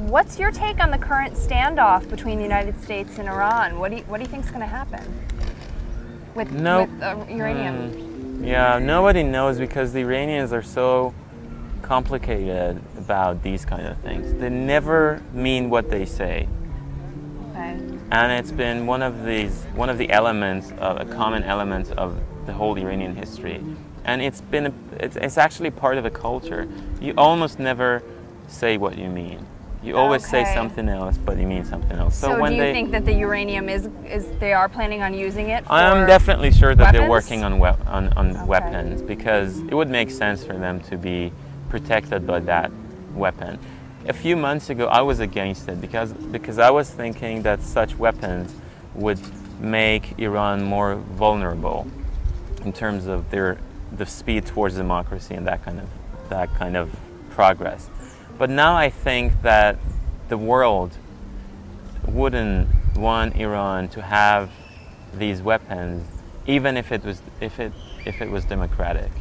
What's your take on the current standoff between the United States and Iran? What do you think is going to happen with uranium? Yeah, nobody knows because the Iranians are so complicated about these kind of things. They never mean what they say. Okay. And it's been one of the elements, a common element of the whole Iranian history. And it's actually part of a culture. You almost never say what you mean. You always say something else, but you mean something else. So when do you think that the uranium they are planning on using it for I'm definitely sure that weapons? they're working on weapons, because it would make sense for them to be protected by that weapon. A few months ago, I was against it because I was thinking that such weapons would make Iran more vulnerable in terms of the speed towards democracy and that kind of progress. But now I think that the world wouldn't want Iran to have these weapons, even if it was democratic.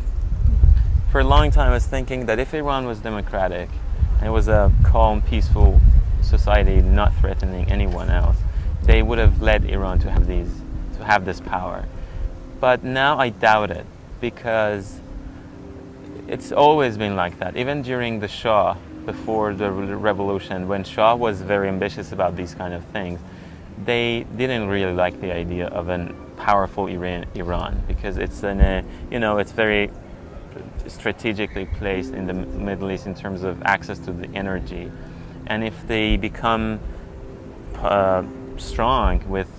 For a long time, I was thinking that if Iran was democratic and it was a calm, peaceful society, not threatening anyone else, they would have let Iran to have this power. But now I doubt it, because it's always been like that. Even during the Shah, before the revolution, when Shah was very ambitious about these kind of things, they didn't really like the idea of a powerful Iran, because it's it's very strategically placed in the Middle East in terms of access to the energy. And if they become strong with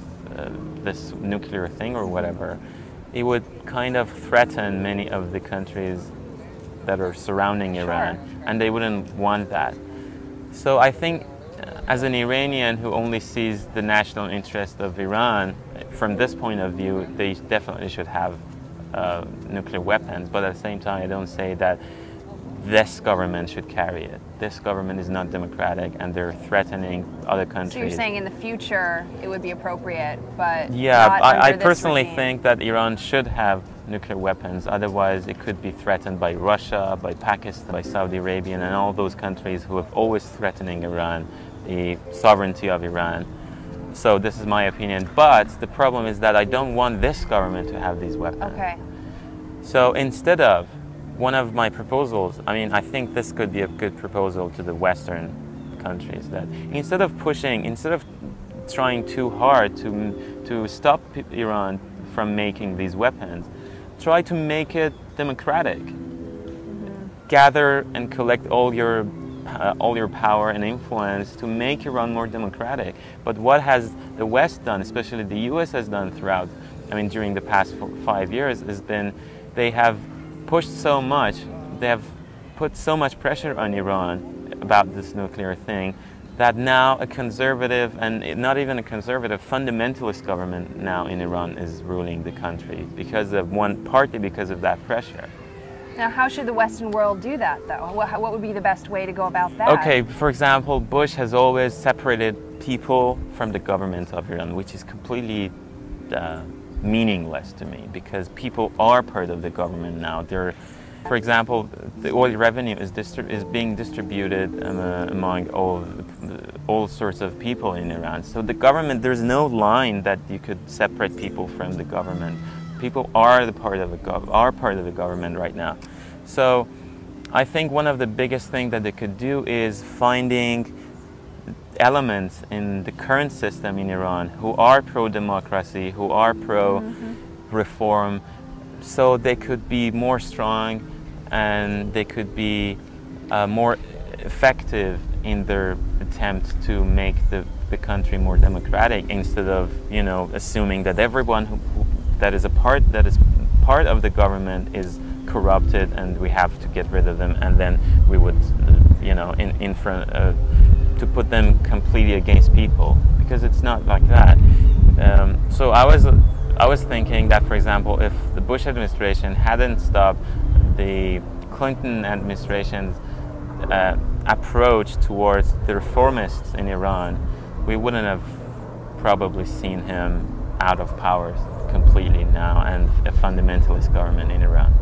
this nuclear thing or whatever, it would kind of threaten many of the countries that are surrounding Iran, and they wouldn't want that. So I think as an Iranian who only sees the national interest of Iran, from this point of view, they definitely should have nuclear weapons, but at the same time I don't say that this government should carry it. This government is not democratic and they're threatening other countries. So you're saying in the future it would be appropriate, but yeah, not I under this personally regime. think that Iran should have nuclear weapons, otherwise it could be threatened by Russia, by Pakistan, by Saudi Arabia, and all those countries who have always threatening Iran, the sovereignty of Iran. So this is my opinion, but the problem is that I don't want this government to have these weapons. Okay. So instead of, one of my proposals, I think this could be a good proposal to the Western countries, that instead of trying too hard to stop Iran from making these weapons, try to make it democratic. Gather and collect all your power and influence to make Iran more democratic. But what has the West done, especially the US has done throughout, during the past 5 years, has been they have pushed so much, they have put so much pressure on Iran about this nuclear thing, that now a conservative, and not even a conservative, fundamentalist government now in Iran is ruling the country partly because of that pressure. Now, how should the Western world do that, though? What would be the best way to go about that? Okay, for example, Bush has always separated people from the government of Iran, which is completely meaningless to me, because people are part of the government now. For example, the oil revenue is being distributed among all sorts of people in Iran. So the government, there's no line that you could separate people from the government. People are part of the government right now. So I think one of the biggest things that they could do is finding elements in the current system in Iran who are pro-democracy, who are pro-reform, so they could be more strong and they could be more effective in their attempt to make the country more democratic, instead of assuming that everyone that is part of the government is corrupted and we have to get rid of them, and then we would to put them completely against people, because it's not like that. So I was thinking that, for example, if the Bush administration hadn't stopped the Clinton administration's approach towards the reformists in Iran, we wouldn't have probably seen him out of power completely now and a fundamentalist government in Iran.